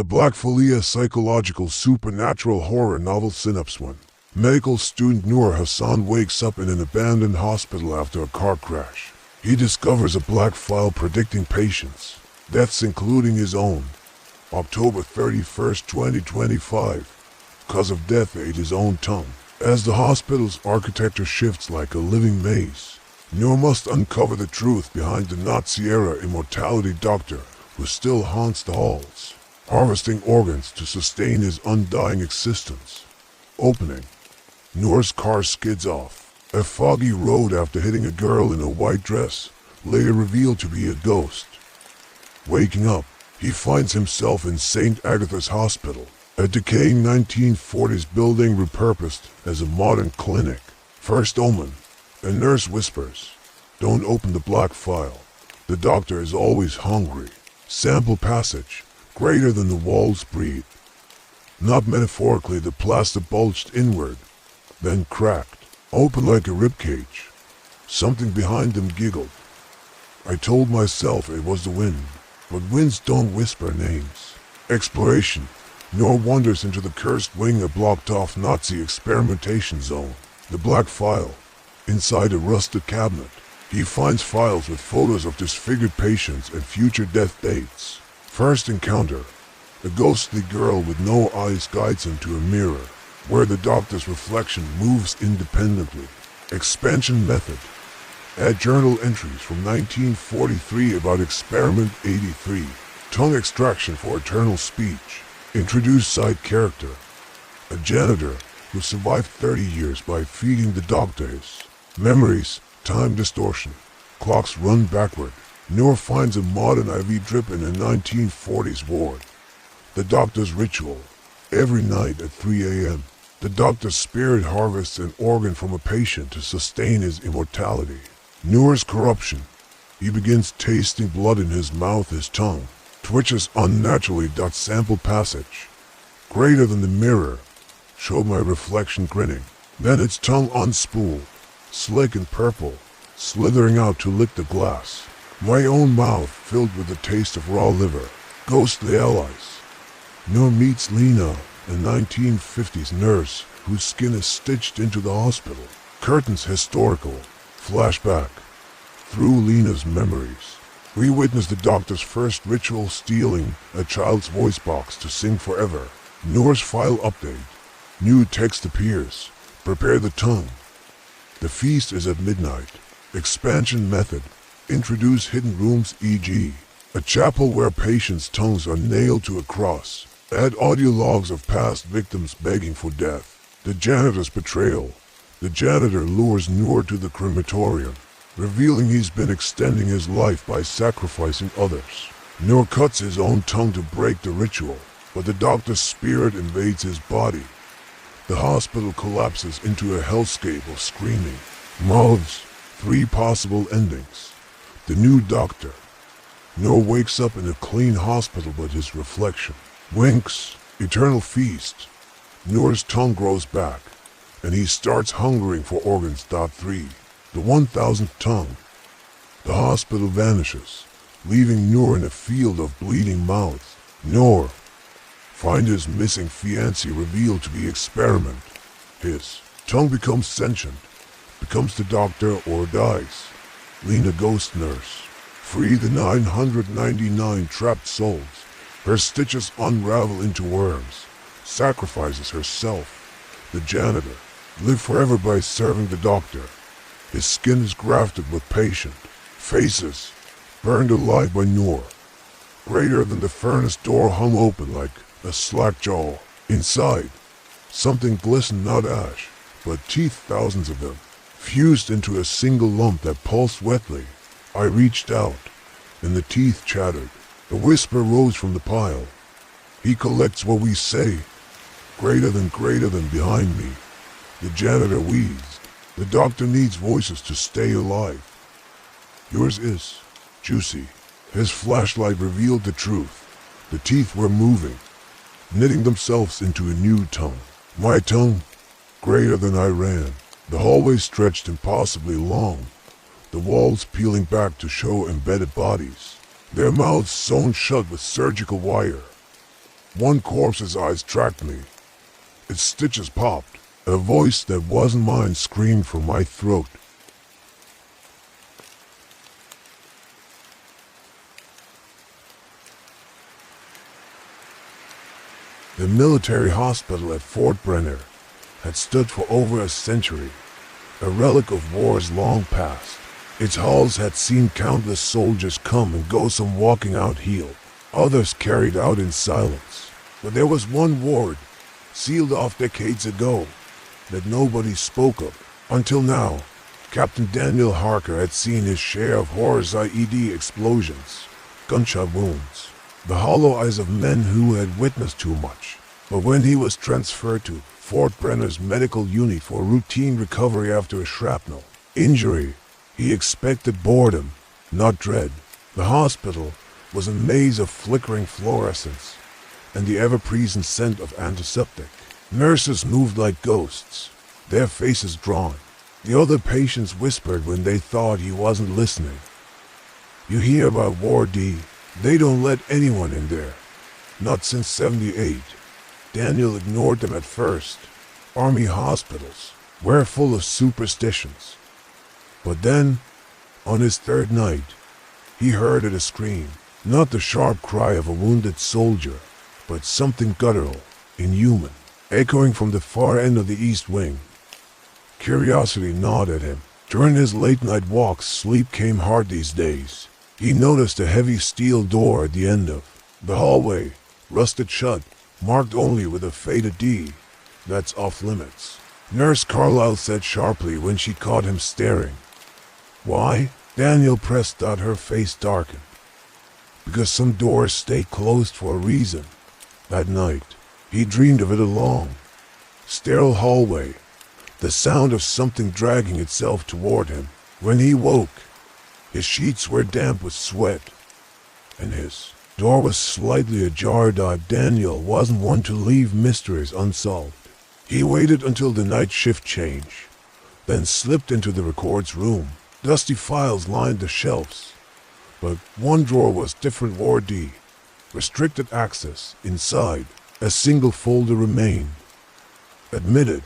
The Black Folia psychological supernatural horror novel synopsis 1. Medical student Noor Hassan wakes up in an abandoned hospital after a car crash. He discovers a black file predicting patients' deaths including his own. October 31st, 2025. Cause of death ate his own tongue. As the hospital's architecture shifts like a living maze, Noor must uncover the truth behind the Nazi-era immortality doctor who still haunts the halls, harvesting organs to sustain his undying existence. Opening. Noor's car skids off a foggy road after hitting a girl in a white dress, later revealed to be a ghost. Waking up, he finds himself in St. Agatha's Hospital, a decaying 1940s building repurposed as a modern clinic. First omen. A nurse whispers, "Don't open the black file. The doctor is always hungry." Sample passage. Greater than the walls breathe. Not metaphorically, the plaster bulged inward, then cracked, open like a ribcage. Something behind them giggled. I told myself it was the wind, but winds don't whisper names. Exploration. Noor wanders into the cursed wing, a blocked-off Nazi experimentation zone. The black file. Inside a rusted cabinet, he finds files with photos of disfigured patients and future death dates. First encounter. A ghostly girl with no eyes guides him to a mirror, where the doctor's reflection moves independently. Expansion method. Add journal entries from 1943 about Experiment 83. Tongue extraction for eternal speech. Introduce side character. A janitor who survived 30 years by feeding the doctor his memories. Time distortion. Clocks run backward. Noor finds a modern IV drip in a 1940s ward. The doctor's ritual. Every night at 3 a.m., the doctor's spirit harvests an organ from a patient to sustain his immortality. Noor's corruption. He begins tasting blood in his mouth. His tongue twitches unnaturally. Sample passage. Greater than the mirror. Showed my reflection grinning. Then its tongue unspooled, slick and purple, slithering out to lick the glass. My own mouth filled with the taste of raw liver. Ghostly allies. Noor meets Lena, a 1950s nurse whose skin is stitched into the hospital. Curtains historical. Flashback. Through Lena's memories, we witness the doctor's first ritual, stealing a child's voice box to sing forever. Noor's file update. New text appears. Prepare the tongue. The feast is at midnight. Expansion method. Introduce hidden rooms, e.g. a chapel where patients' tongues are nailed to a cross. Add audio logs of past victims begging for death. The janitor's betrayal. The janitor lures Noor to the crematorium, revealing he's been extending his life by sacrificing others. Noor cuts his own tongue to break the ritual, but the doctor's spirit invades his body. The hospital collapses into a hellscape of screaming mouths. 3 possible endings. The new doctor. Noor wakes up in a clean hospital, but his reflection winks. Eternal feast. Noor's tongue grows back, and he starts hungering for organs. 3. The 1000th tongue. The hospital vanishes, leaving Noor in a field of bleeding mouths. Noor finds his missing fiancée revealed to be Experiment. His tongue becomes sentient, becomes the doctor, or dies. Lena, ghost nurse. Free the 999 trapped souls. Her stitches unravel into worms. Sacrifices herself. The janitor. Live forever by serving the doctor. His skin is grafted with patient faces. Burned alive by Noor. Greater than the furnace door hung open like a slack jaw. Inside, something glistened, not ash, but teeth, thousands of them, fused into a single lump that pulsed wetly. I reached out, and the teeth chattered. A whisper rose from the pile. He collects what we say. Greater than behind me. The janitor wheezed. The doctor needs voices to stay alive. Yours is juicy. His flashlight revealed the truth. The teeth were moving, knitting themselves into a new tongue. My tongue, greater than I ran. The hallway stretched impossibly long, the walls peeling back to show embedded bodies, their mouths sewn shut with surgical wire. One corpse's eyes tracked me. Its stitches popped. A voice that wasn't mine screamed from my throat. The military hospital at Fort Brenner had stood for over a century, a relic of wars long past. Its halls had seen countless soldiers come and go, some walking out healed, others carried out in silence. But there was one ward, sealed off decades ago, that nobody spoke of. Until now, Captain Daniel Harker had seen his share of horrors: IED explosions, gunshot wounds, the hollow eyes of men who had witnessed too much. But when he was transferred to Fort Brenner's medical unit for routine recovery after a shrapnel injury, he expected boredom, not dread. The hospital was a maze of flickering fluorescence and the ever-present scent of antiseptic. Nurses moved like ghosts, their faces drawn. The other patients whispered when they thought he wasn't listening. You hear about Ward D. They don't let anyone in there. Not since '78. Daniel ignored them at first. Army hospitals were full of superstitions. But then, on his third night, he heard a scream. Not the sharp cry of a wounded soldier, but something guttural, inhuman, echoing from the far end of the East Wing. Curiosity gnawed at him. During his late-night walks, sleep came hard these days. He noticed a heavy steel door at the end of the hallway, rusted shut, marked only with a faded D. That's off limits, Nurse Carlyle said sharply when she caught him staring. Why? Daniel pressed out. Her face darkened. Because some doors stay closed for a reason. That night, he dreamed of it: a long, sterile hallway, the sound of something dragging itself toward him. When he woke, his sheets were damp with sweat, and his door was slightly ajar. Daniel wasn't one to leave mysteries unsolved. He waited until the night shift change, then slipped into the records room. Dusty files lined the shelves, but one drawer was different. Ward D. Restricted access. Inside, a single folder remained. Admitted.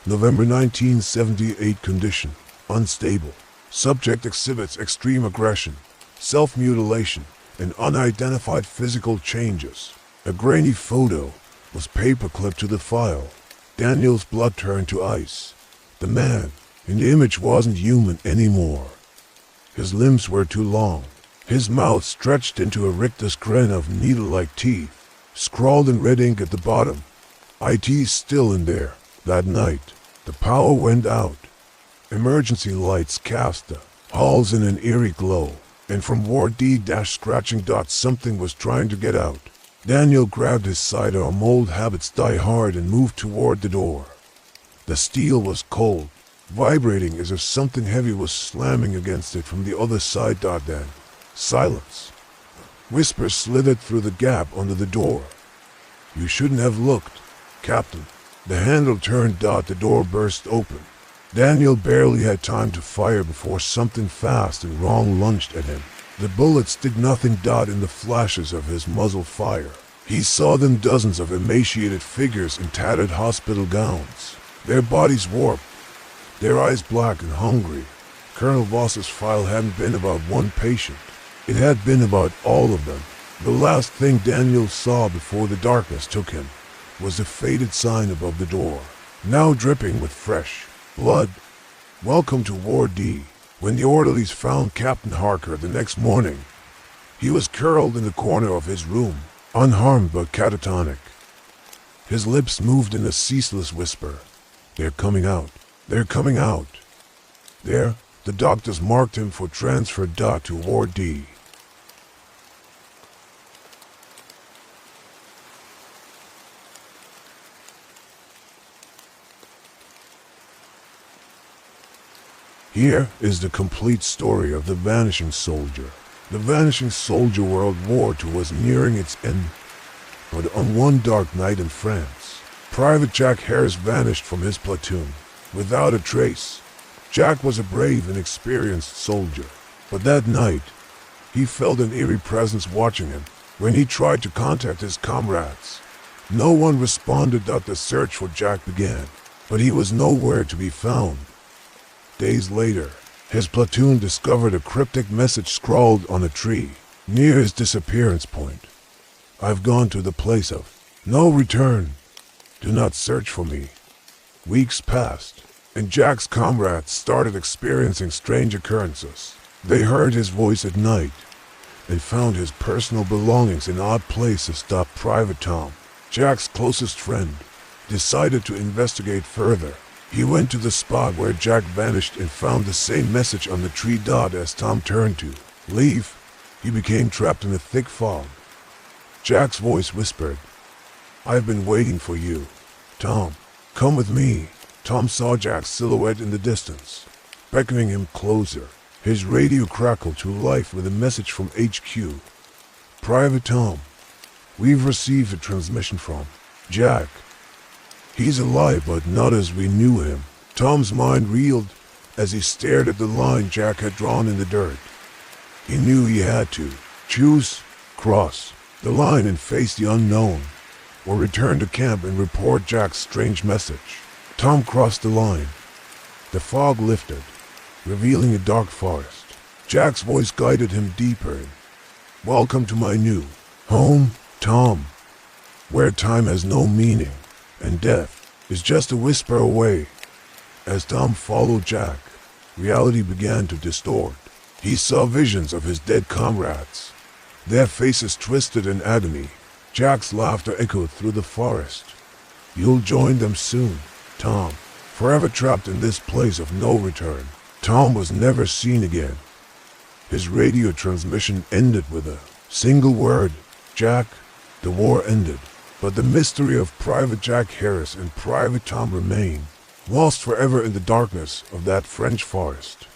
November 1978. Condition: unstable. Subject exhibits extreme aggression, self-mutilation, and unidentified physical changes. A grainy photo was paperclipped to the file. Daniel's blood turned to ice. The man in the image wasn't human anymore. His limbs were too long. His mouth stretched into a rictus grin of needle-like teeth. Scrawled in red ink at the bottom, "IT still in there." That night, the power went out. Emergency lights cast the halls in an eerie glow, and from Ward D-scratching dots something was trying to get out. Daniel grabbed his sidearm. Old habits die hard, and moved toward the door. The steel was cold, vibrating as if something heavy was slamming against it from the other side. Then, silence. Whispers slithered through the gap under the door. "You shouldn't have looked, Captain." The handle turned. The door burst open. Daniel barely had time to fire before something fast and wrong lunged at him. The bullets did nothing. In the flashes of his muzzle fire, he saw them: dozens of emaciated figures in tattered hospital gowns, their bodies warped, their eyes black and hungry. Colonel Voss's file hadn't been about one patient. It had been about all of them. The last thing Daniel saw before the darkness took him was the faded sign above the door, now dripping with fresh blood. "Welcome to Ward D." When the orderlies found Captain Harker the next morning, he was curled in the corner of his room, unharmed but catatonic. His lips moved in a ceaseless whisper. "They're coming out. They're coming out." There, the doctors marked him for transfer. To Ward D. Here is the complete story of the Vanishing Soldier. The Vanishing Soldier World War II was nearing its end, but on one dark night in France, Private Jack Harris vanished from his platoon, without a trace. Jack was a brave and experienced soldier, but that night, he felt an eerie presence watching him. When he tried to contact his comrades, no one responded. The search for Jack began, but he was nowhere to be found. Days later, his platoon discovered a cryptic message scrawled on a tree near his disappearance point. "I've gone to the place of no return. Do not search for me." Weeks passed, and Jack's comrades started experiencing strange occurrences. They heard his voice at night and found his personal belongings in odd places. Private Tom, Jack's closest friend, decided to investigate further. He went to the spot where Jack vanished and found the same message on the tree. As Tom turned to leave, he became trapped in a thick fog. Jack's voice whispered, "I've been waiting for you. Tom, come with me." Tom saw Jack's silhouette in the distance, beckoning him closer. His radio crackled to life with a message from HQ. "Private Tom, we've received a transmission from Jack. He's alive, but not as we knew him." Tom's mind reeled as he stared at the line Jack had drawn in the dirt. He knew he had to choose: cross the line and face the unknown, or return to camp and report Jack's strange message. Tom crossed the line. The fog lifted, revealing a dark forest. Jack's voice guided him deeper in. "Welcome to my new home, Tom, where time has no meaning and death is just a whisper away." As Tom followed Jack, reality began to distort. He saw visions of his dead comrades, their faces twisted in agony. Jack's laughter echoed through the forest. "You'll join them soon, Tom, forever trapped in this place of no return." Tom was never seen again. His radio transmission ended with a single word: Jack. The war ended, but the mystery of Private Jack Harris and Private Tom remained, lost forever in the darkness of that French forest.